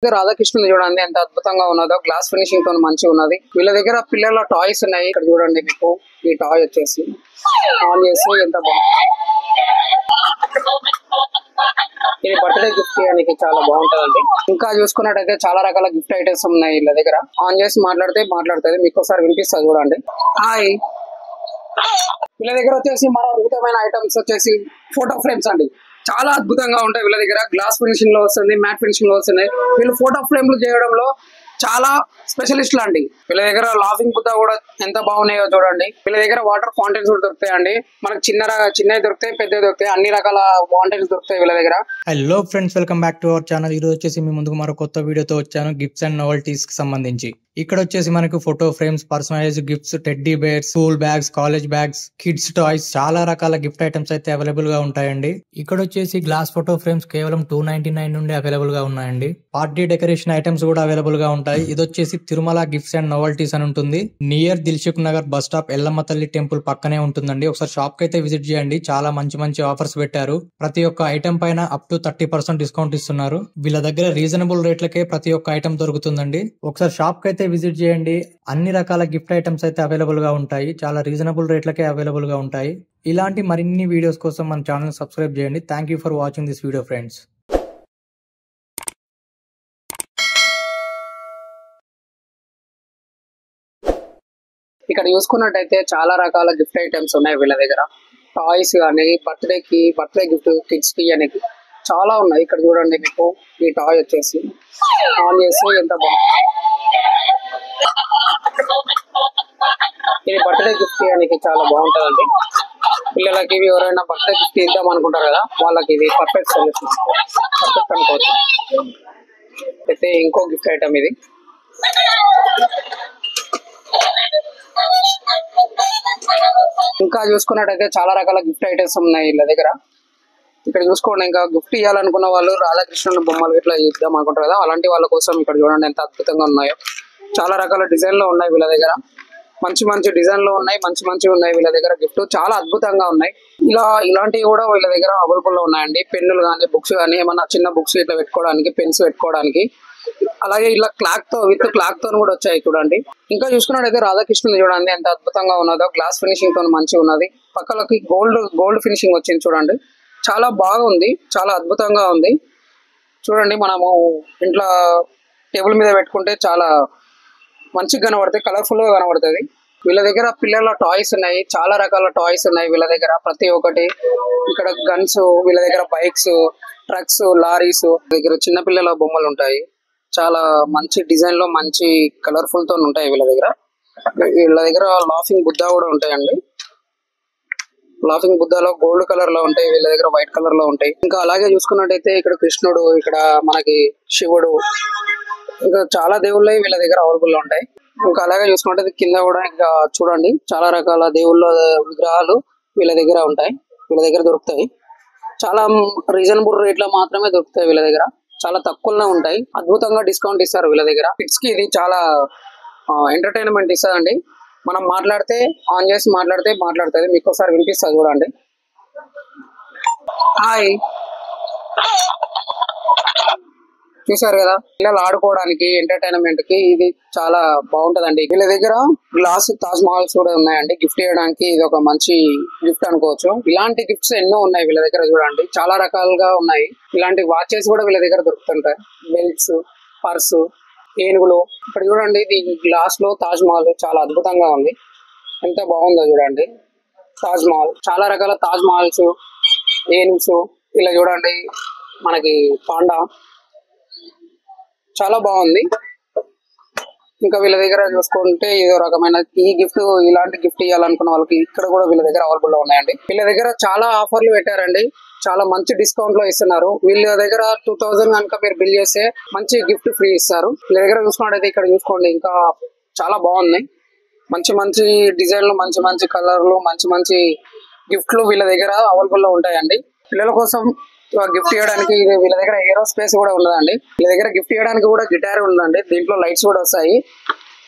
రాధాకృష్ణుని చూడండి ఎంత అద్భుతంగా ఉన్నదో, గ్లాస్ ఫినిషింగ్ తో మంచిగా ఉన్నది. వీళ్ళ దగ్గర పిల్లల టాయ్స్ ఉన్నాయి. ఇక్కడ చూడండి, మీకు ఈ టాయ్ వచ్చేసి ఆన్ చేసి ఎంత బాగుంది. ఇది బర్త్డే గిఫ్ట్ చేయడానికి చాలా బాగుంటదండి. ఇంకా చూసుకున్నట్టయితే చాలా రకాల గిఫ్ట్ ఐటమ్స్ ఉన్నాయి వీళ్ళ దగ్గర. ఆన్ చేసి మాట్లాడుతుంది, మీకు ఒకసారి వినిపిస్తుంది చూడండి. హాయ్, వీళ్ళ దగ్గర వచ్చేసి మరో అద్భుతమైన ఐటమ్స్ వచ్చేసి ఫోటో ఫ్రేమ్స్ అండి. చాలా అద్భుతంగా ఉంటాయి వీళ్ళ దగ్గర. గ్లాస్ ఫినిషింగ్ లో వస్తుంది, మ్యాట్ ఫినిషింగ్ లో వస్తున్నాయి. వీళ్ళు ఫోటో ఫ్రేమ్లు చేయడంలో చాలా స్పెషలిస్ట్లు అండి. వీళ్ళ దగ్గర లాఫింగ్ బుద్ధ కూడా ఎంత బాగున్నాయో చూడండి. వీళ్ళ దగ్గర వాటర్ ఫౌంటైన్స్ కూడా దొరుకుతాయండి. మనకు చిన్నవి దొరుకుతాయి, పెద్దవి దొరుకుతాయి, అన్ని రకాల ఫౌంటైన్స్ దొరుకుతాయి వీళ్ళ దగ్గర. Hello friends, welcome back to our channel. ఈ రోజు వచ్చేసి మీ ముందుకు మరో కొత్త వీడియోతో వచ్చాను, గిఫ్ట్స్ అండ్ నోవెల్టీస్ కి సంబంధించి. ఇక్కడ వచ్చేసి మనకు photo frames, personalise gifts, teddy bears, school bags, college bags, kids toys, చాలా రకాల గిఫ్ట్ ఐటమ్స్ అయితే అవైలబుల్ గా ఉంటాయండి. ఇక్కడ వచ్చేసి గ్లాస్ ఫోటో ఫ్రేమ్స్ కేవలం $299 నుండి అవైలబుల్ గా ఉన్నాయండి. పార్టీ డెకరేషన్ ఐటమ్స్ కూడా అవైలబుల్ గా ఉంటాయి. ఇది వచ్చేసి తిరుమల గిఫ్ట్స్ అండ్ నోవెల్టీస్ అని ఉంటుంది. Near Dilsukh Nagar bus stop, Yellamma తల్లి టెంపుల్ పక్కనే ఉంటుందండి. ఒకసారి షాప్ కి అయితే విజిట్ చేయండి. చాలా మంచి ఆఫర్స్ పెట్టారు. ప్రతి ఒక్క ఐటమ్ పైన అప్ టు 30% డిస్కౌంట్ ఇస్తున్నారు. వీళ్ళ దగ్గర రీజనబుల్ రేట్లకే ప్రతి ఒక్క ఐటమ్ దొరుకుతుందండి. ఒకసారి షాప్ కి అయితే విజిట్ చేయండి. అన్ని రకాల గిఫ్ట్ ఐటమ్స్ అయితే అవైలబుల్ గా ఉంటాయి. చాలా రీజనబుల్ రేట్లకే అవైలబుల్ గా ఉంటాయి. ఇలాంటి మరిన్ని వీడియోస్ కోసం మన ఛానల్ సబ్స్క్రైబ్ చేయండి. Thank you for watching this video friends. ఇక్కడ చూసుకున్నట్టయితే చాలా రకాల గిఫ్ట్ ఐటమ్స్ ఉన్నాయి వీళ్ళ దగ్గర. టాయ్స్ కానీ, బర్త్డే గిఫ్ట్, కిడ్స్ కి అనేది చాలా ఉన్నాయి. ఇక్కడ చూడండి, మీకు ఈ టాయ్ వచ్చేసి ఆన్ చేసి ఎంత బాగుంది. ఇది బర్త్డే గిఫ్ట్ చేయడానికి చాలా బాగుంటదండి. పిల్లలకి ఎవరైనా బర్త్డే గిఫ్ట్ ఇద్దాం అనుకుంటారు కదా, వాళ్ళకి ఇది పర్ఫెక్ట్ సొల్యూషన్, పర్ఫెక్ట్ అనుకోవచ్చు. అయితే ఇంకో గిఫ్ట్ ఐటమ్ ఇది. ఇంకా చూసుకున్నట్టయితే చాలా రకాల గిఫ్ట్ ఐటమ్స్ ఉన్నాయి వీళ్ళ దగ్గర. ఇక్కడ చూసుకోండి, ఇంకా గిఫ్ట్ ఇవ్వాలనుకున్న వాళ్ళు రాధాకృష్ణుని బొమ్మలు ఇట్లా ఇద్దాం అనుకుంటారు కదా, అలాంటి వాళ్ళ కోసం ఇక్కడ చూడండి ఎంత అద్భుతంగా ఉన్నాయో. చాలా రకాల డిజైన్ లో ఉన్నాయి వీళ్ళ దగ్గర. మంచి డిజైన్ లో ఉన్నాయి, మంచి ఉన్నాయి వీళ్ళ దగ్గర. గిఫ్ట్ చాలా అద్భుతంగా ఉన్నాయి. ఇలాంటివి కూడా వీళ్ళ దగ్గర అవైలబుల్ లో ఉన్నాయండి. పెన్నులు కానీ, బుక్స్ కానీ, ఏమన్నా చిన్న బుక్స్ ఇట్లా పెట్టుకోవడానికి, పెన్స్ పెట్టుకోవడానికి. అలాగే ఇలా విత్ క్లాక్ తో కూడా వచ్చాయి చూడండి. ఇంకా చూసుకున్నట్టయితే రాధాకృష్ణుని చూడండి ఎంత అద్భుతంగా ఉన్నదో, గ్లాస్ ఫినిషింగ్ తో మంచిగా ఉన్నది. పక్కలకి గోల్డ్ ఫినిషింగ్ వచ్చింది చూడండి. చాలా బాగుంది, చాలా అద్భుతంగా ఉంది చూడండి. మనము ఇంట్లో టేబుల్ మీద పెట్టుకుంటే చాలా మంచిగా కనబడుతుంది, కలర్ఫుల్ గా కనబడుతుంది. వీళ్ళ దగ్గర పిల్లల టాయ్స్ ఉన్నాయి, చాలా రకాల టాయ్స్ ఉన్నాయి వీళ్ళ దగ్గర. ప్రతి ఒక్కటి ఇక్కడ గన్స్, వీళ్ళ దగ్గర బైక్స్, ట్రక్స్, లారీస్, దగ్గర చిన్న పిల్లల బొమ్మలు ఉంటాయి. చాలా మంచి డిజైన్ లో, మంచి కలర్ఫుల్ తో ఉంటాయి వీళ్ళ దగ్గర. వీళ్ళ దగ్గర లాఫింగ్ బుద్ధ కూడా ఉంటాయండి. లాఫింగ్ బుద్ధలో గోల్డ్ కలర్ లో ఉంటాయి, వీళ్ళ దగ్గర వైట్ కలర్ లో ఉంటాయి. ఇంకా అలాగే చూసుకున్నట్టయితే ఇక్కడ కృష్ణుడు, ఇక్కడ మనకి శివుడు, ఇంకా చాలా దేవుళ్ళు వీళ్ళ దగ్గర అవైలబుల్ లో ఉంటాయి. ఇంకా అలాగే చూసుకున్నట్టయితే కింద కూడా ఇంకా చూడండి చాలా రకాల దేవుళ్ళ విగ్రహాలు వీళ్ళ దగ్గర ఉంటాయి, వీళ్ళ దగ్గర దొరుకుతాయి. చాలా రీజనబుల్ రేట్ లో మాత్రమే దొరుకుతాయి వీళ్ళ దగ్గర. చాలా తక్కువనే ఉంటాయి, అద్భుతంగా డిస్కౌంట్ ఇస్తారు వీళ్ళ దగ్గర. కిడ్స్ కి ఇది చాలా ఎంటర్టైన్మెంట్ ఇస్తుందండి. మనం ఆన్ చేసి మాట్లాడుతుంది, మీకు ఒకసారి వినిపిస్తుంది చూడండి. హాయ్, చూసారు కదా, పిల్లలు ఆడుకోవడానికి, ఎంటర్టైన్మెంట్ కి ఇది చాలా బాగుంటదండి. వీళ్ళ దగ్గర గ్లాస్ తాజ్ మహల్స్ కూడా ఉన్నాయండి. గిఫ్ట్ చేయడానికి ఇది ఒక మంచి గిఫ్ట్ అనుకోవచ్చు. ఇలాంటి గిఫ్ట్స్ ఎన్నో ఉన్నాయి వీళ్ళ దగ్గర చూడండి, చాలా రకాలుగా ఉన్నాయి. ఇలాంటి వాచెస్ కూడా వీళ్ళ దగ్గర దొరుకుతుంటాయి. బెల్ట్స్, పర్సు, ఏనుగులు. ఇక్కడ చూడండి, ఇది గ్లాస్ లో తాజ్ మహల్ చాలా అద్భుతంగా ఉంది. ఎంత బాగుందో చూడండి. తాజ్ మహల్, చాలా రకాల తాజ్ మహల్స్, ఏనుగుస్, ఇలా చూడండి మనకి పాండా, చాలా బాగుంది. ఇంకా వీళ్ళ దగ్గర చూసుకుంటే ఏదో రకమైన ఇలాంటి గిఫ్ట్ ఇవ్వాలనుకున్న వాళ్ళకి ఇక్కడ కూడా వీళ్ళ దగ్గర అవైలబుల్ లో ఉన్నాయండి. వీళ్ళ దగ్గర చాలా ఆఫర్లు పెట్టారండి, చాలా మంచి డిస్కౌంట్ లో ఇస్తున్నారు. వీళ్ళ దగ్గర 2000 కనుక మీరు బిల్ చేస్తే మంచి గిఫ్ట్ ఫ్రీ ఇస్తారు. వీళ్ళ దగ్గర చూసుకున్నట్టయితే ఇక్కడ చూసుకోండి, ఇంకా చాలా బాగున్నాయి. మంచి డిజైన్లు, మంచి కలర్లు, మంచి గిఫ్ట్లు వీళ్ళ దగ్గర అవైలబుల్ లో ఉంటాయండి. పిల్లల కోసం గిఫ్ట్ ఇవ్వడానికి వీళ్ళ దగ్గర ఏరో స్పేస్ కూడా ఉన్నదండి. వీళ్ళ దగ్గర గిఫ్ట్ ఇవ్వడానికి కూడా గిటార్ ఉందండి. దీంట్లో లైట్స్ కూడా వస్తాయి.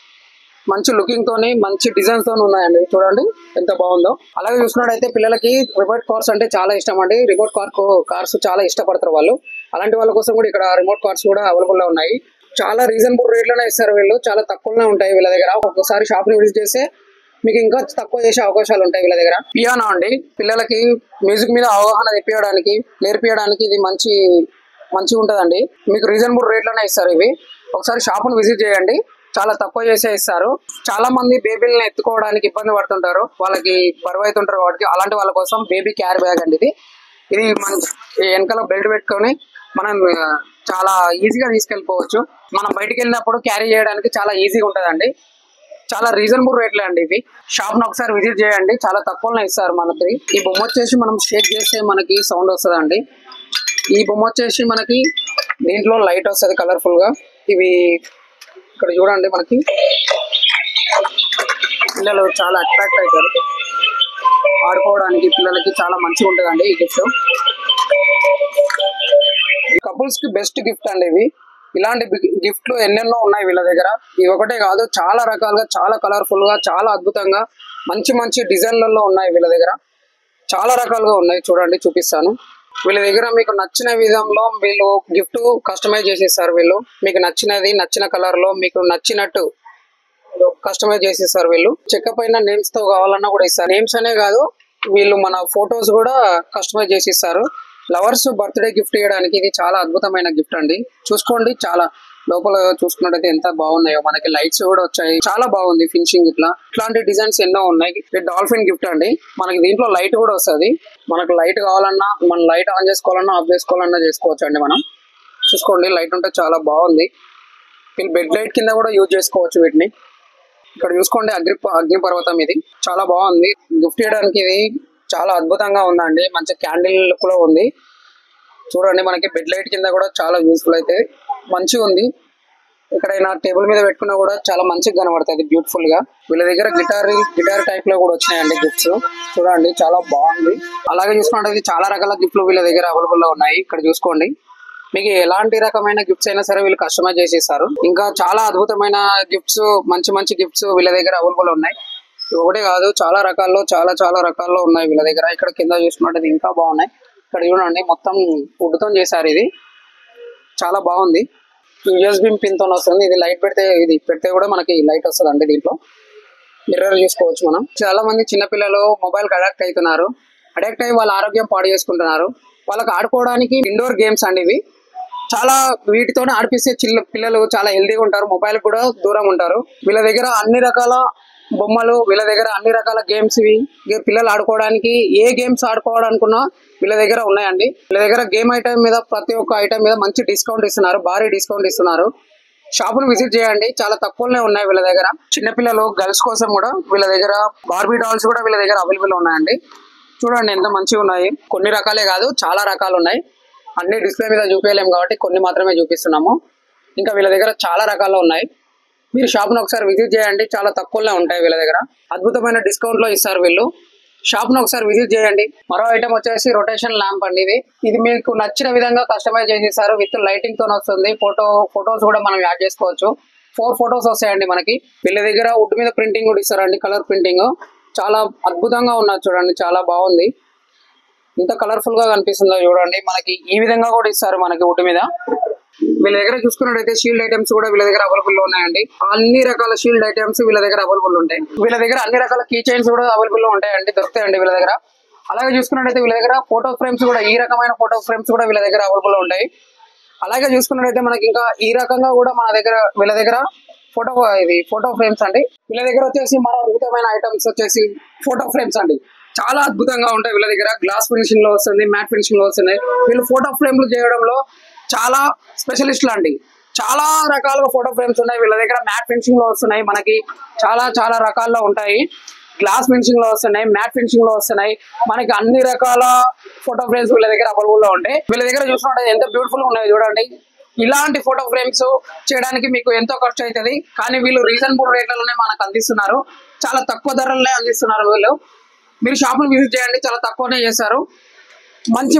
మంచి లుకింగ్ తోని మంచి డిజైన్స్ తోని ఉన్నాయండి. చూడండి ఎంత బాగుందో. అలాగే చూసుకున్నట్టయితే పిల్లలకి రిమోట్ కార్స్ అంటే చాలా ఇష్టం అండి. రిమోట్ కార్స్ చాలా ఇష్టపడతారు వాళ్ళు. అలాంటి వాళ్ళ కోసం కూడా ఇక్కడ రిమోట్ కార్స్ కూడా అవైలబుల్ లో ఉన్నాయి. చాలా రీజనబుల్ రేట్ లోనే ఇస్తారు వీళ్ళు. చాలా తక్కువనే ఉంటాయి వీళ్ళ దగ్గర. ఒక్కసారి షాప్ ని విజిట్ చేస్తే మీకు ఇంకా తక్కువ చేసే అవకాశాలు ఉంటాయి వీళ్ళ దగ్గర. పియానో అండి, పిల్లలకి మ్యూజిక్ మీద అవగాహన నేర్పించడానికి ఇది మంచిగా ఉంటదండి. మీకు రీజనబుల్ రేట్ లోనే ఇస్తారు ఇవి. ఒకసారి షాప్ ని విజిట్ చేయండి, చాలా తక్కువ చేసే ఇస్తారు. చాలా మంది బేబీలను ఎత్తుకోవడానికి ఇబ్బంది పడుతుంటారు, వాళ్ళకి బరువు అవుతుంటారు కాబట్టి అలాంటి వాళ్ళ కోసం బేబీ క్యారీ బ్యాగ్ అండి ఇది మన వెనకాల బెల్ట్ పెట్టుకొని మనం చాలా ఈజీగా తీసుకెళ్ళిపోవచ్చు. మనం బయటికి వెళ్ళినప్పుడు క్యారీ చేయడానికి చాలా ఈజీగా ఉంటదండి. చాలా రీజనబుల్ రేట్లే అండి ఇవి. షాప్ ను ఒకసారి విజిట్ చేయండి, చాలా తక్కువనే ఇస్తారు మనకి. ఈ బొమ్మ వచ్చేసి మనం షేక్ చేస్తే మనకి సౌండ్ వస్తుందండి. ఈ బొమ్మ వచ్చేసి మనకి దీంట్లో లైట్ వస్తుంది కలర్ఫుల్ గా. ఇవి ఇక్కడ చూడండి, మనకి పిల్లలు చాలా అట్రాక్ట్ అవుతారు ఆడుకోవడానికి. పిల్లలకి చాలా మంచిగా ఉంటుందండి ఈ గిఫ్ట్. కపుల్స్ కి బెస్ట్ గిఫ్ట్ అండి ఇవి. ఇలాంటి గిఫ్ట్లు ఎన్నెన్నో ఉన్నాయి వీళ్ళ దగ్గర. ఇవి ఒకటే కాదు, చాలా రకాలుగా, చాలా కలర్ఫుల్ గా, చాలా అద్భుతంగా మంచి డిజైన్లలో ఉన్నాయి వీళ్ళ దగ్గర. చాలా రకాలుగా ఉన్నాయి, చూడండి చూపిస్తాను. వీళ్ళ దగ్గర మీకు నచ్చిన విధంలో వీళ్ళు గిఫ్ట్ కస్టమైజ్ చేసేస్తారు. వీళ్ళు మీకు నచ్చిన కలర్ లో మీకు నచ్చినట్టు కస్టమైజ్ చేసేస్తారు. వీళ్ళు చెక్క పైన నేమ్స్ తో కావాలన్నా కూడా ఇస్తారు. నేమ్స్ అనే కాదు, వీళ్ళు మన ఫొటోస్ కూడా కస్టమైజ్ చేసి ఇస్తారు. లవర్స్ బర్త్డే గిఫ్ట్ ఇవ్వడానికి ఇది చాలా అద్భుతమైన గిఫ్ట్ అండి. చూసుకోండి, చాలా లోపల చూసుకున్నట్టయితే ఎంత బాగున్నాయో. మనకి లైట్స్ కూడా వచ్చాయి, చాలా బాగుంది ఫినిషింగ్. ఇట్లాంటి డిజైన్స్ ఎన్నో ఉన్నాయి. ఇది డాల్ఫిన్ గిఫ్ట్ అండి. మనకి దీంట్లో లైట్ కూడా వస్తుంది. మనకు లైట్ కావాలన్నా, మనం లైట్ ఆన్ చేసుకోవాలన్నా ఆఫ్ చేసుకోవాలన్నా చేసుకోవచ్చు అండి. మనం చూసుకోండి, లైట్ ఉంటే చాలా బాగుంది. బెడ్ లైట్ కింద కూడా యూజ్ చేసుకోవచ్చు వీటిని. ఇక్కడ చూసుకోండి, అగ్నిపర్వతం ఇది చాలా బాగుంది. గిఫ్ట్ ఇవ్వడానికి ఇది చాలా అద్భుతంగా ఉందండి. మంచి క్యాండిల్ లుక్ లో ఉంది. చూడండి, మనకి బెడ్ లైట్ కింద కూడా చాలా యూస్ఫుల్ అయితే మంచిగా ఉంది. ఎక్కడైనా టేబుల్ మీద పెట్టుకున్నా కూడా చాలా మంచిగా కనబడుతుంది, బ్యూటిఫుల్ గా. వీళ్ళ దగ్గర గిటార్ టైప్ లో కూడా వచ్చినాయండి గిఫ్ట్స్. చూడండి, చాలా బాగుంది. అలాగే చూసుకుంటే చాలా రకాల గిఫ్ట్లు వీళ్ళ దగ్గర అవైలబుల్ లో ఉన్నాయి. ఇక్కడ చూసుకోండి, మీకు ఎలాంటి రకమైన గిఫ్ట్స్ అయినా సరే వీళ్ళు కస్టమైజ్ చేసేస్తారు. ఇంకా చాలా అద్భుతమైన గిఫ్ట్స్, మంచి గిఫ్ట్స్ వీళ్ళ దగ్గర అవైలబుల్ ఉన్నాయి. ఒకటే కాదు, చాలా రకాల్లో ఉన్నాయి వీళ్ళ దగ్గర. ఇక్కడ కింద చూసుకున్నట్టు ఇంకా బాగున్నాయి. ఇక్కడ చూడండి, మొత్తం వుడ్ తో చేశారు. ఇది చాలా బాగుంది. యూఎస్బీ పిన్ తో వస్తుంది. ఇది పెడితే కూడా మనకి లైట్ వస్తుంది అండి. దీంట్లో మిర్రర్ చూసుకోవచ్చు మనం. చాలా మంది చిన్నపిల్లలు మొబైల్ కి అడాక్ట్ అయ్యి వాళ్ళ ఆరోగ్యం పాడు చేసుకుంటున్నారు. వాళ్ళకి ఆడుకోవడానికి ఇండోర్ గేమ్స్ అండి ఇవి. చాలా వీటితోనే ఆడిపిస్తే పిల్లలు చాలా హెల్తీగా ఉంటారు, మొబైల్ కూడా దూరం ఉంటారు. వీళ్ళ దగ్గర అన్ని రకాల బొమ్మలు, వీళ్ళ దగ్గర అన్ని రకాల గేమ్స్ పిల్లలు ఆడుకోవడానికి ఏ గేమ్స్ ఆడుకోవాలనుకున్నా వీళ్ళ దగ్గర ఉన్నాయండి. వీళ్ళ దగ్గర గేమ్ ఐటమ్ మీద, ప్రతి ఒక్క ఐటమ్ మీద మంచి డిస్కౌంట్ ఇస్తున్నారు, భారీ డిస్కౌంట్ ఇస్తున్నారు. షాపును విజిట్ చేయండి, చాలా తక్కువనే ఉన్నాయి వీళ్ళ దగ్గర. చిన్నపిల్లలు గర్ల్స్ కోసం కూడా వీళ్ళ దగ్గర బార్బీ డాల్స్ కూడా వీళ్ళ దగ్గర అవైలబుల్ ఉన్నాయండి. చూడండి ఎంత మంచిగా ఉన్నాయి. కొన్ని రకాలే కాదు, చాలా రకాలు ఉన్నాయి. అన్ని డిస్ప్లే మీద చూపించలేము కాబట్టి కొన్ని మాత్రమే చూపిస్తున్నాము. ఇంకా వీళ్ళ దగ్గర చాలా రకాలు ఉన్నాయి. మీరు షాప్ను ఒకసారి విజిట్ చేయండి, చాలా తక్కువలో ఉంటాయి వీళ్ళ దగ్గర. అద్భుతమైన డిస్కౌంట్ లో ఇస్తారు వీళ్ళు. షాప్ను ఒకసారి విజిట్ చేయండి. మరో ఐటమ్ వచ్చేసి రొటేషన్ ల్యాంప్ అండి. ఇది మీకు నచ్చిన విధంగా కస్టమైజ్ చేసేసారు. విత్ లైటింగ్ తో వస్తుంది. ఫొటోస్ కూడా మనం యాడ్ చేసుకోవచ్చు. 4 ఫొటోస్ వస్తాయండి మనకి. వీళ్ళ దగ్గర వుడ్ మీద ప్రింటింగ్ కూడా ఇస్తారండి, కలర్ ప్రింటింగ్. చాలా అద్భుతంగా ఉన్నది, చూడండి చాలా బాగుంది. ఇంత కలర్ఫుల్ గా కనిపిస్తుందో చూడండి. మనకి ఈ విధంగా కూడా ఇస్తారు మనకి వుడ్ మీద. వీళ్ళ దగ్గర చూసుకున్నట్టయితే షీల్డ్ ఐటమ్స్ కూడా వీళ్ళ దగ్గర అవైలబుల్ లో ఉన్నాయండి. అన్ని రకాల షీల్డ్ ఐటమ్స్ వీళ్ళ దగ్గర అవైలబుల్ ఉంటాయి. వీళ్ళ దగ్గర అన్ని రకాల కీ చైన్స్ కూడా అవైలబుల్ లో ఉంటాయండి, దొరుకుతాయండి వీళ్ళ దగ్గర. అలాగే చూసుకున్నట్టయితే వీళ్ళ దగ్గర ఫోటో ఫ్రేమ్స్ కూడా, ఈ రకమైన ఫోటో ఫ్రేమ్స్ కూడా వీళ్ళ దగ్గర అవైలబుల్ లో ఉంటాయి. అలాగే చూసుకున్నట్టయితే మనకి ఇంకా ఈ రకంగా కూడా వీళ్ళ దగ్గర ఫోటో ఫ్రేమ్స్ అండి. వీళ్ళ దగ్గర వచ్చేసి మరో అద్భుతమైన ఐటమ్స్ వచ్చేసి ఫోటో ఫ్రేమ్స్ అండి. చాలా అద్భుతంగా ఉంటాయి వీళ్ళ దగ్గర. గ్లాస్ ఫినిషింగ్ లో వస్తుంది, మ్యాట్ ఫినిషింగ్ లో వస్తున్నాయి. వీళ్ళు ఫోటో ఫ్రేమ్లు చేయడంలో చాలా స్పెషలిస్ట్లు అండి. చాలా రకాలుగా ఫోటో ఫ్రేమ్స్ ఉన్నాయి వీళ్ళ దగ్గర. మ్యాట్ ఫినిషింగ్ లో వస్తున్నాయి మనకి, చాలా రకాల్లో ఉంటాయి. గ్లాస్ ఫినిషింగ్ లో వస్తున్నాయి, మ్యాట్ ఫినిషింగ్ లో వస్తున్నాయి. మనకి అన్ని రకాల ఫోటో ఫ్రేమ్స్ వీళ్ళ దగ్గర అవైలబుల్ లో ఉంటాయి. వీళ్ళ దగ్గర చూసుకుంటే ఎంత బ్యూటిఫుల్ గా ఉన్నాయి చూడండి. ఇలాంటి ఫోటో ఫ్రేమ్స్ చేయడానికి మీకు ఎంతో ఖర్చు అవుతుంది, కానీ వీళ్ళు రీజనబుల్ రేట్లలోనే మనకు అందిస్తున్నారు. చాలా తక్కువ ధరలనే అందిస్తున్నారు వీళ్ళు. మీరు షాపును విజిట్ చేయండి, చాలా తక్కువనే చేస్తారు.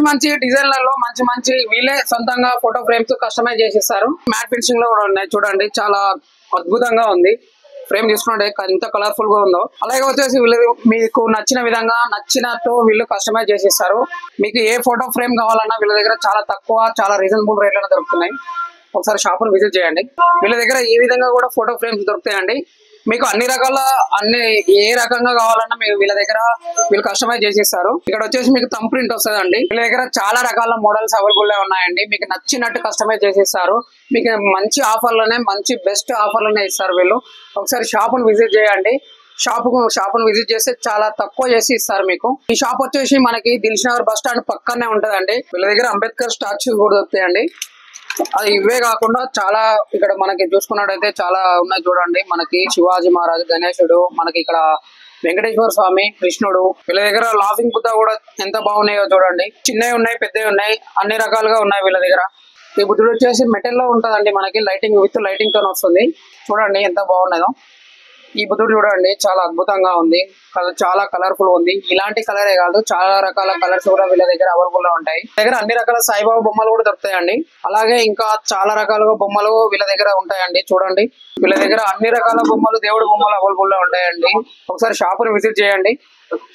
మంచి డిజైన్లలో మంచి వీళ్ళే సొంతంగా ఫోటో ఫ్రేమ్స్ కస్టమైజ్ చేసిస్తారు. మ్యాట్ ఫినిషింగ్ లో కూడా ఉన్నాయి చూడండి, చాలా అద్భుతంగా ఉంది. ఫ్రేమ్ తీసుకుంటే ఎంత కలర్ఫుల్ గా ఉందో. అలాగే వచ్చేసి వీళ్ళు మీకు నచ్చిన విధంగా నచ్చినట్టు వీళ్ళు కస్టమైజ్ చేసిస్తారు. మీకు ఏ ఫోటో ఫ్రేమ్ కావాలన్నా వీళ్ళ దగ్గర చాలా తక్కువ, చాలా రీజనబుల్ రేట్లలో దొరుకుతున్నాయి. ఒకసారి షాపును విజిట్ చేయండి. వీళ్ళ దగ్గర ఏ విధంగా కూడా ఫోటో ఫ్రేమ్స్ దొరుకుతాయండి. మీకు అన్ని ఏ రకంగా కావాలన్నా మీరు వీళ్ళ దగ్గర వీళ్ళు కస్టమైజ్ చేసిస్తారు. ఇక్కడ వచ్చేసి మీకు థంబ్ ప్రింట్ వస్తుందండి. వీళ్ళ దగ్గర చాలా రకాల మోడల్స్ అవైలబుల్ గా ఉన్నాయండి. మీకు నచ్చినట్టు కస్టమైజ్ చేసిస్తారు. మీకు మంచి ఆఫర్లోనే, మంచి బెస్ట్ ఆఫర్లోనే ఇస్తారు వీళ్ళు. ఒకసారి షాపును విజిట్ చేయండి. షాపును విజిట్ చేస్తే చాలా తక్కువ చేసి ఇస్తారు మీకు. ఈ షాప్ వచ్చేసి మనకి దిల్షుఖ్నగర్ బస్ స్టాండ్ పక్కనే ఉంటదండి. వీళ్ళ దగ్గర అంబేద్కర్ స్టాచ్యూ కూడా దొరుకుతాయండి. అది ఇవే కాకుండా చాలా ఇక్కడ మనకి చూసుకున్నట్టయితే చాలా ఉన్నాయి చూడండి. మనకి శివాజీ మహారాజ్, గణేశుడు, మనకి ఇక్కడ వెంకటేశ్వర స్వామి, కృష్ణుడు. వీళ్ళ దగ్గర లాఫింగ్ బుద్ధ కూడా ఎంత బాగున్నాయో చూడండి. చిన్నవి ఉన్నాయి, పెద్దవి ఉన్నాయి, అన్ని రకాలుగా ఉన్నాయి వీళ్ళ దగ్గర. ఈ బుద్ధుడు వచ్చేసి మెటల్ లో ఉంటదండి. మనకి విత్ లైటింగ్ తో వస్తుంది. చూడండి ఎంత బాగున్నదో. ఈ బుద్ధుడు చూడండి చాలా అద్భుతంగా ఉంది. చాలా కలర్ఫుల్ ఉంది. ఇలాంటి కలరే కాదు, చాలా రకాల కలర్స్ కూడా వీళ్ళ దగ్గర అవైలబుల్ గా ఉంటాయి. దగ్గర అన్ని రకాల సాయిబాబా బొమ్మలు కూడా దొరుకుతాయండి. అలాగే ఇంకా చాలా రకాలుగా బొమ్మలు వీళ్ళ దగ్గర ఉంటాయండి. చూడండి వీళ్ళ దగ్గర అన్ని రకాల బొమ్మలు, దేవుడి బొమ్మలు అవైలబుల్ గా ఉంటాయండి. ఒకసారి షాపుని విజిట్ చేయండి.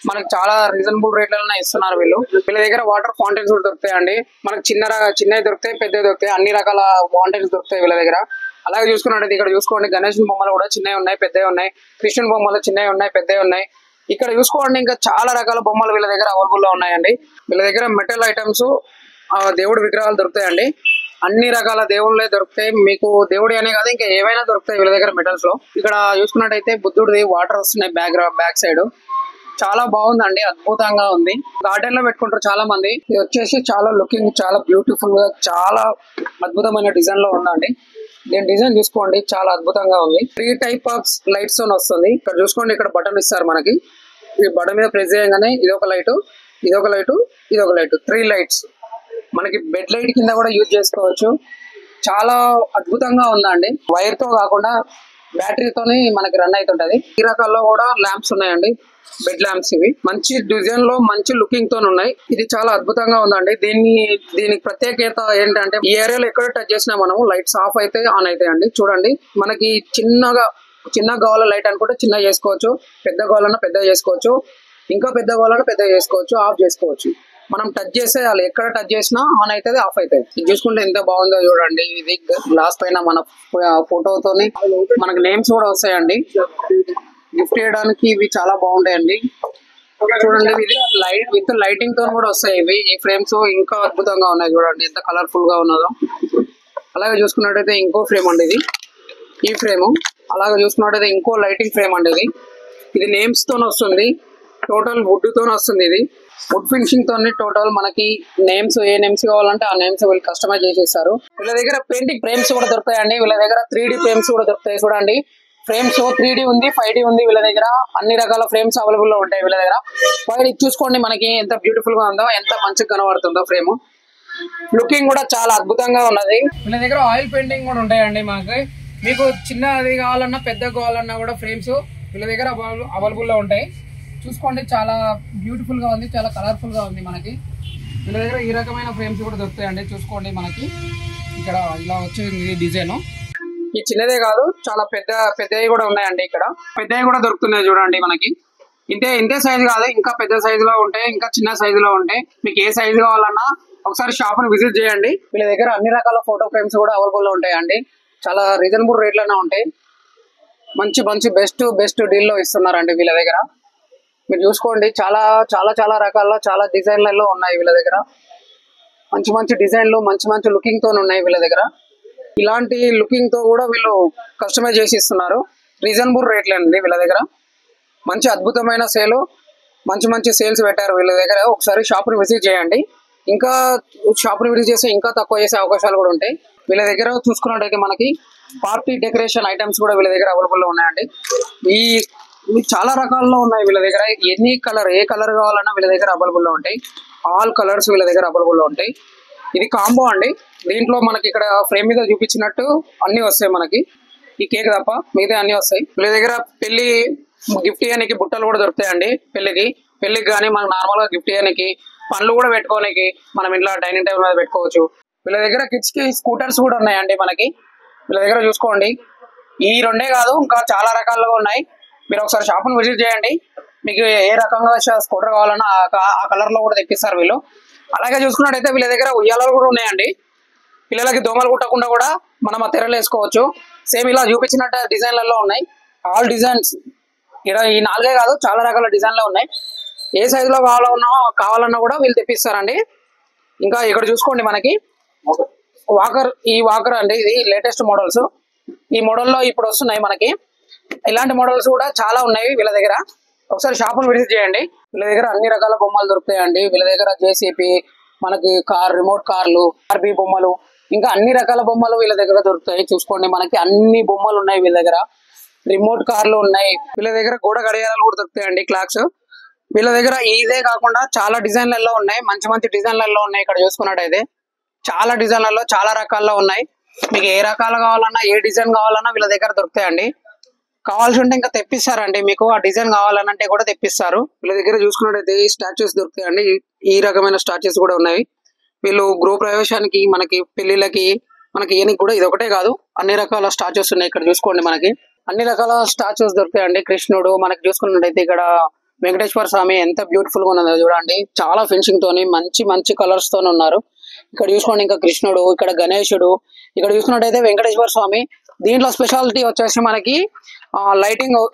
మనకి చాలా రీజనబుల్ రేట్లలోనే ఇస్తున్నారు వీళ్ళు. వీళ్ళ దగ్గర వాటర్ ఫౌంటైన్స్ కూడా దొరుకుతాయండి. మనకి చిన్నవి దొరుకుతాయి, పెద్దవి దొరుకుతాయి. అన్ని రకాల ఫౌంటైన్స్ దొరుకుతాయి వీళ్ళ దగ్గర. అలాగే చూసుకున్నట్టు ఇక్కడ చూసుకోండి, గణేష్ బొమ్మలు కూడా చిన్నవి ఉన్నాయి, పెద్దవి ఉన్నాయి. కృష్ణుని బొమ్మలు చిన్నవి ఉన్నాయి, పెద్దవి ఉన్నాయి. ఇక్కడ చూసుకోండి ఇంకా చాలా రకాల బొమ్మలు వీళ్ళ దగ్గర అవైలబుల్ లో ఉన్నాయండి. వీళ్ళ దగ్గర మెటల్ ఐటమ్స్, దేవుడి విగ్రహాలు దొరుకుతాయండి. అన్ని రకాల దేవుళ్ళే దొరుకుతాయి. మీకు దేవుడి అనే కాదు, ఇంకా ఏవైనా దొరుకుతాయి వీళ్ళ దగ్గర మెటల్స్ లో. ఇక్కడ చూసుకున్నట్టయితే బుద్ధుడిది వాటర్ వస్తున్నాయి బ్యాక్ సైడ్. చాలా బాగుందండి, అద్భుతంగా ఉంది. గార్డెన్ లో పెట్టుకుంటారు చాలా మంది. ఇది వచ్చేసి చాలా లుకింగ్ చాలా బ్యూటిఫుల్ గా, చాలా అద్భుతమైన డిజైన్ లో ఉందండి. దీని డిజైన్ చూసుకోండి, చాలా అద్భుతంగా ఉంది. 3 టైప్ ఆఫ్ లైట్స్ తో వస్తుంది. ఇక్కడ చూసుకోండి, ఇక్కడ బటన్ ఇస్తారు మనకి. ఈ బటన్ మీద ప్రెస్ చేయగానే ఇదొక లైట్, ఇదొక లైట్, ఇదొక లైట్, 3 లైట్స్ మనకి బెడ్ లైట్ కింద కూడా యూజ్ చేసుకోవచ్చు. చాలా అద్భుతంగా ఉందండి. వైర్ తో కాకుండా బ్యాటరీతోని మనకి రన్ అవుతుంటది. ఈ రకాల్లో కూడా ల్యాంప్స్ ఉన్నాయండి, బెడ్ ల్యాంప్స్. ఇవి మంచి డిజైన్ లో, మంచి లుకింగ్ తో ఉన్నాయి. ఇది చాలా అద్భుతంగా ఉందండి. దీనికి ప్రత్యేకత ఏంటంటే ఈ ఏరియాలో ఎక్కడ టచ్ చేసినా మనము లైట్స్ ఆఫ్ అయితే ఆన్ అవుతాయి అండి. చూడండి మనకి చిన్నగా కావాల లైట్ అనుకుంటే చిన్నగా చేసుకోవచ్చు, పెద్ద కావాలన్నా పెద్దగా చేసుకోవచ్చు, ఇంకా పెద్ద కావాలన్నా పెద్దగా చేసుకోవచ్చు, ఆఫ్ చేసుకోవచ్చు. మనం టచ్ చేస్తే వాళ్ళు ఎక్కడ టచ్ చేసినా ఆన్ అవుతుంది, ఆఫ్ అవుతుంది. ఇది చూసుకుంటే ఎంత బాగుందో చూడండి. ఇది గ్లాస్ పైన మన ఫోటోతోని మనకి నేమ్స్ కూడా వస్తాయండి. గిఫ్ట్ చేయడానికి ఇవి చాలా బాగుంటాయండి. చూడండి ఇది విత్ లైటింగ్ తో కూడా వస్తాయి ఇవి. ఈ ఫ్రేమ్స్ ఇంకా అద్భుతంగా ఉన్నాయి చూడండి, ఎంత కలర్ఫుల్ గా ఉన్నదో. అలాగే చూసుకున్నట్టయితే ఇంకో ఫ్రేమ్ అండి ఇది, ఈ ఫ్రేమ్. అలాగే చూసుకున్నట్టయితే ఇంకో లైటింగ్ ఫ్రేమ్ అండి ఇది నేమ్స్ తో వస్తుంది. టోటల్ వుడ్ తో వస్తుంది. ఇది వుడ్ ఫినిషింగ్ తోని టోటల్ మనకి నేమ్స్, ఏ నేమ్స్ కావాలంటే ఆ నేమ్స్ వీళ్ళు కస్టమైజ్ చేసేస్తారు. వీళ్ళ దగ్గర పెయింటింగ్ ఫ్రేమ్స్ కూడా దొరుకుతాయండి. వీళ్ళ దగ్గర 3D ఫ్రేమ్స్ కూడా దొరుకుతాయి. చూడండి ఫ్రేమ్స్ 3D ఉంది, 5D ఉంది. వీళ్ళ దగ్గర అన్ని రకాల ఫ్రేమ్స్ అవైలబుల్ లో ఉంటాయి వీళ్ళ దగ్గర. ఇది చూసుకోండి మనకి ఎంత బ్యూటిఫుల్ గా ఉందో, ఎంత మంచిగా కనబడుతుందో ఫ్రేమ్. లుకింగ్ కూడా చాలా అద్భుతంగా ఉన్నది. వీళ్ళ దగ్గర ఆయిల్ పెయింటింగ్ కూడా ఉంటాయండి. మీకు చిన్నది కావాలన్నా పెద్దగా కావాలన్నా కూడా ఫ్రేమ్స్ వీళ్ళ దగ్గర అవైలబుల్ లో ఉంటాయి. చూసుకోండి చాలా బ్యూటిఫుల్ గా ఉంది, చాలా కలర్ఫుల్ గా ఉంది. మనకి వీళ్ళ దగ్గర ఈ రకమైన ఫ్రేమ్స్ కూడా దొరుకుతాయండి. చూసుకోండి మనకి ఇక్కడ ఇలా వచ్చేది డిజైన్. ఈ చిన్నదే కాదు, చాలా పెద్దవి కూడా ఉన్నాయండి. ఇక్కడ పెద్దవి కూడా దొరుకుతున్నాయి చూడండి మనకి. ఇంతే సైజు కాదు, ఇంకా పెద్ద సైజులో ఉంటాయి, ఇంకా చిన్న సైజులో ఉంటాయి. మీకు ఏ సైజు కావాలన్నా ఒకసారి షాప్ ని విజిట్ చేయండి. వీళ్ళ దగ్గర అన్ని రకాల ఫోటో ఫ్రేమ్స్ కూడా అవైలబుల్ లో ఉంటాయండి. చాలా రీజనబుల్ రేట్లోనే ఉంటాయి. మంచి బెస్ట్ డీల్ లో ఇస్తున్నారండి వీళ్ళ దగ్గర. మీరు చూసుకోండి చాలా చాలా చాలా రకాల చాలా డిజైన్లలో ఉన్నాయి వీళ్ళ దగ్గర. మంచి డిజైన్లు, మంచి లుకింగ్ తో ఉన్నాయి వీళ్ళ దగ్గర. ఇలాంటి లుకింగ్ తో కూడా వీళ్ళు కస్టమైజ్ చేసి ఇస్తున్నారు. రీజనబుల్ రేట్లండి వీళ్ళ దగ్గర. మంచి అద్భుతమైన సేల్, మంచి సేల్స్ పెట్టారు వీళ్ళ దగ్గర. ఒకసారి షాప్ ని విజిట్ చేయండి. ఇంకా షాప్ ని విజిట్ చేస్తే ఇంకా తక్కువ చేసే అవకాశాలు కూడా ఉంటాయి. వీళ్ళ దగ్గర చూసుకున్నట్టయితే మనకి పార్టీ డెకరేషన్ ఐటమ్స్ కూడా వీళ్ళ దగ్గర అవైలబుల్ లో ఉన్నాయండి. ఈ చాలా రకాల్లో ఉన్నాయి వీళ్ళ దగ్గర. ఏ కలర్ కావాలన్నా వీళ్ళ దగ్గర అవైలబుల్ లో ఉంటాయి. ఆల్ కలర్స్ వీళ్ళ దగ్గర అవైలబుల్ లో ఉంటాయి. ఇది కాంబో అండి. దీంట్లో మనకి ఇక్కడ ఫ్రేమ్ మీద చూపించినట్టు అన్ని వస్తాయి మనకి. ఈ కేక్ తప్ప మిగతా అన్ని వస్తాయి వీళ్ళ దగ్గర. పెళ్లి గిఫ్ట్ ఇవ్వడానికి బుట్టలు కూడా దొరుకుతాయండి. పెళ్లికి కానీ మనకు నార్మల్ గా గిఫ్ట్ ఇవ్వడానికి, పండ్లు కూడా పెట్టుకోనికి మనం ఇంట్లో డైనింగ్ టేబుల్ మీద పెట్టుకోవచ్చు. వీళ్ళ దగ్గర కిడ్స్ కి స్కూటర్స్ కూడా ఉన్నాయండి మనకి. వీళ్ళ దగ్గర చూసుకోండి ఈ రెండే కాదు, ఇంకా చాలా రకాలుగా ఉన్నాయి. మీరు ఒకసారి షాప్ను విజిట్ చేయండి. మీకు ఏ రకంగా స్కూటర్ కావాలన్నా ఆ కలర్ లో కూడా తెప్పిస్తారు వీళ్ళు. అలాగే చూసుకున్నట్టయితే వీళ్ళ దగ్గర ఉయ్యాలలు కూడా ఉన్నాయండి. పిల్లలకి దోమలు కుట్టకుండా కూడా మనం ఆ తెరలు వేసుకోవచ్చు. సేమ్ ఇలా చూపించినట్టు డిజైన్లలో ఉన్నాయి. ఆల్ డిజైన్స్ ఇక్కడ ఈ 4 కాదు, చాలా రకాల డిజైన్లు ఉన్నాయి. ఏ సైజులో కావాలన్నా కూడా వీళ్ళు తెప్పిస్తారండి. ఇంకా ఇక్కడ చూసుకోండి, మనకి ఈ వాకర్ అండి, ఇది లేటెస్ట్ మోడల్స్. ఈ మోడల్లో ఇప్పుడు వస్తున్నాయి మనకి. ఇలాంటి మోడల్స్ కూడా చాలా ఉన్నాయి వీళ్ళ దగ్గర. ఒకసారి షాపును విజిట్ చేయండి. వీళ్ళ దగ్గర అన్ని రకాల బొమ్మలు దొరుకుతాయండి. వీళ్ళ దగ్గర జేసీపీ, మనకి రిమోట్ కార్లు, ఆర్బీ బొమ్మలు, ఇంకా అన్ని రకాల బొమ్మలు వీళ్ళ దగ్గర దొరుకుతాయి. చూసుకోండి, మనకి అన్ని బొమ్మలు ఉన్నాయి వీళ్ళ దగ్గర. రిమోట్ కార్లు ఉన్నాయి వీళ్ళ దగ్గర. గోడ గడియారాలు కూడా దొరుకుతాయండి, క్లాక్స్. వీళ్ళ దగ్గర ఇదే కాకుండా చాలా డిజైన్లలో ఉన్నాయి, మంచి మంచి డిజైన్లలో ఉన్నాయి. ఇక్కడ చూసుకున్నట్టయితే చాలా డిజైన్లలో చాలా రకాల్లో ఉన్నాయి. మీకు ఏ రకాలు కావాలన్నా, ఏ డిజైన్ కావాలన్నా వీళ్ళ దగ్గర దొరుకుతాయండి. కావాల్సి ఉంటే ఇంకా తెప్పిస్తారండి. మీకు ఆ డిజైన్ కావాలనంటే కూడా తెప్పిస్తారు. వీళ్ళ దగ్గర చూసుకున్నట్టయితే స్టాచ్యూస్ దొరుకుతాయండి. ఈ రకమైన స్టాచ్యూస్ కూడా ఉన్నాయి. వీళ్ళు గృహ ప్రవేశానికి, మనకి పెళ్లిళ్ళకి, మనకి ఈయనకి కూడా ఇది ఒకటే కాదు, అన్ని రకాల స్టాచ్యూస్ ఉన్నాయి. ఇక్కడ చూసుకోండి, మనకి అన్ని రకాల స్టాచ్యూస్ దొరుకుతాయండి. కృష్ణుడు, మనకి చూసుకున్నట్టయితే ఇక్కడ వెంకటేశ్వర స్వామి ఎంత బ్యూటిఫుల్ గా ఉన్నదో చూడండి. చాలా ఫినిషింగ్ తోని, మంచి మంచి కలర్స్ తోని ఉన్నారు. ఇక్కడ చూసుకోండి, ఇంకా కృష్ణుడు, ఇక్కడ గణేశుడు, ఇక్కడ చూసుకున్నట్టయితే వెంకటేశ్వర స్వామి. దీంట్లో స్పెషాలిటీ వచ్చేసి మనకి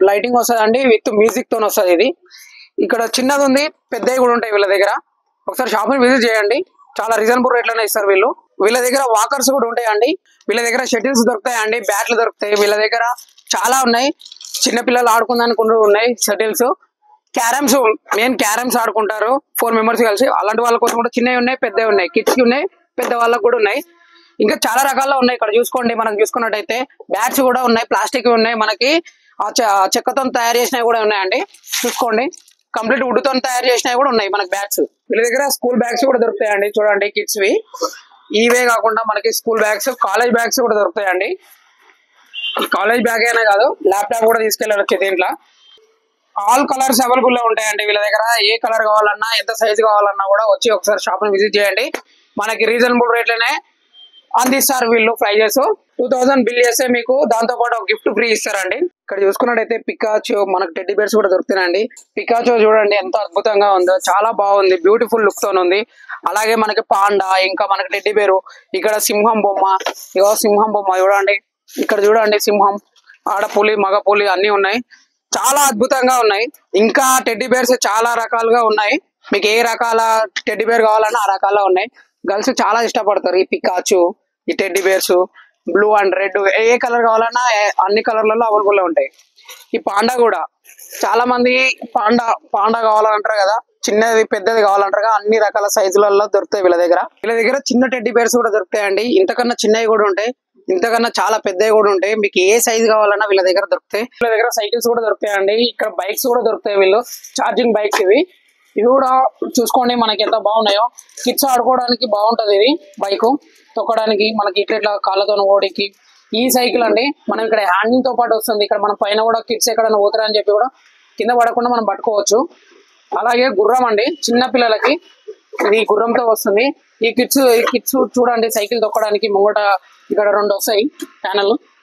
లైటింగ్ వస్తుంది, విత్ మ్యూజిక్ తోని వస్తుంది. ఇది ఇక్కడ చిన్నది ఉంది, పెద్దవి కూడా ఉంటాయి వీళ్ళ దగ్గర. ఒకసారి షాప్ ని విజిట్ చేయండి. చాలా రీజనబుల్ రేట్లోనే ఇస్తారు వీళ్ళు. వీళ్ళ దగ్గర వాకర్స్ కూడా ఉంటాయండి. వీళ్ళ దగ్గర షటిల్స్ దొరుకుతాయండి, బ్యాట్లు దొరుకుతాయి. వీళ్ళ దగ్గర చాలా ఉన్నాయి. చిన్నపిల్లలు ఆడుకుందానికి ఉన్నాయి షటిల్స్. క్యారమ్స్, మెయిన్ క్యారమ్స్ ఆడుకుంటారు 4 మెంబర్స్ కలిసి. అలాంటి వాళ్ళ కోసం కూడా చిన్నవి ఉన్నాయి, పెద్దవి ఉన్నాయి. కిడ్స్ కి ఉన్నాయి, పెద్ద వాళ్ళకి కూడా ఉన్నాయి. ఇంకా చాలా రకాల్లో ఉన్నాయి. ఇక్కడ చూసుకోండి, మనం చూసుకున్నట్టయితే బ్యాట్స్ కూడా ఉన్నాయి, ప్లాస్టిక్ ఉన్నాయి, మనకి చెక్కతో తయారు చేసినవి కూడా ఉన్నాయండి. చూసుకోండి, కంప్లీట్ వుడ్ తో తయారు చేసినవి కూడా ఉన్నాయి మనకి బ్యాగ్స్. వీళ్ళ దగ్గర స్కూల్ బ్యాగ్స్ కూడా దొరుకుతాయండి. చూడండి, కిడ్స్ వి. ఇవే కాకుండా మనకి స్కూల్ బ్యాగ్స్, కాలేజ్ బ్యాగ్స్ కూడా దొరుకుతాయండి. ఈ కాలేజ్ బ్యాగ్ అయినా కాదు, ల్యాప్టాప్ కూడా తీసుకెళ్ళవచ్చు దీంట్లో. ఆల్ కలర్స్ అవైలబుల్ లో ఉంటాయండి వీళ్ళ దగ్గర. ఏ కలర్ కావాలన్నా, ఎంత సైజ్ కావాలన్నా కూడా వచ్చి ఒకసారి షాప్ ని విజిట్ చేయండి. మనకి రీజనబుల్ రేట్లోనే అందిస్తారు వీళ్ళు. ప్రైజెస్ 2000 బిల్ చేస్తే మీకు దాంతో పాటు ఒక గిఫ్ట్ ఫ్రీ ఇస్తారండి. ఇక్కడ చూసుకున్నట్టయితే పికాచో, మనకు టెడ్డీ బేర్స్ కూడా దొరుకుతాయండి. పికాచో చూడండి ఎంత అద్భుతంగా ఉందో, చాలా బాగుంది, బ్యూటిఫుల్ లుక్ తో ఉంది. అలాగే మనకి పాండా, ఇంకా మనకి టెడ్డీ బేరు. ఇక్కడ సింహం బొమ్మ, ఇగో సింహం బొమ్మ చూడండి. ఇక్కడ చూడండి, సింహం, ఆడపులి, మగ పులి అన్ని ఉన్నాయి. చాలా అద్భుతంగా ఉన్నాయి. ఇంకా టెడ్డీ బేర్స్ చాలా రకాలుగా ఉన్నాయి. మీకు ఏ రకాల టెడ్డీ బేర్ కావాలన్నా ఆ రకాల్లో ఉన్నాయి. గర్ల్స్ చాలా ఇష్టపడతారు ఈ పికాచు, ఈ teddy bears. Blue and red, A colour కావాలన్నా అన్ని కలర్లలో అవైలబుల్ లో ఉంటాయి. ఈ పాండా కూడా చాలా మంది పాండా కావాలంటారు కదా, చిన్నది పెద్దది కావాలంటారు కదా, అన్ని రకాల సైజులలో దొరుకుతాయి వీళ్ళ దగ్గర. వీళ్ళ దగ్గర చిన్న టెడ్డీ బేర్స్ కూడా దొరుకుతాయండి. ఇంతకన్నా చిన్నవి కూడా ఉంటాయి, ఇంతకన్నా చాలా పెద్దవి కూడా ఉంటాయి. మీకు ఏ సైజు కావాలన్నా వీళ్ళ దగ్గర దొరుకుతాయి. వీళ్ళ దగ్గర సైకిల్స్ కూడా దొరుకుతాయండి. ఇక్కడ బైక్స్ కూడా దొరుకుతాయి. వీళ్ళు ఛార్జింగ్ బైక్స్ ఇవి కూడా చూసుకోండి, మనకి ఎంత బాగున్నాయో. కిడ్స్ ఆడుకోవడానికి బాగుంటది ఇది బైక్, తొక్కడానికి, మనకి ఇట్లా కాళ్ళతో ఓడికి. ఈ సైకిల్ అండి, మనం ఇక్కడ హ్యాండింగ్ తో పాటు వస్తుంది. ఇక్కడ మనం పైన కూడా కిడ్స్ ఎక్కడైనా పోతారని చెప్పి కూడా కింద పడకుండా మనం పట్టుకోవచ్చు. అలాగే గుర్రం అండి, చిన్న పిల్లలకి ఇది గుర్రంతో వస్తుంది. ఈ కిడ్స్ చూడండి, సైకిల్ తొక్కడానికి ముంగట ఇక్కడ 2 వస్తాయి ప్యానల్.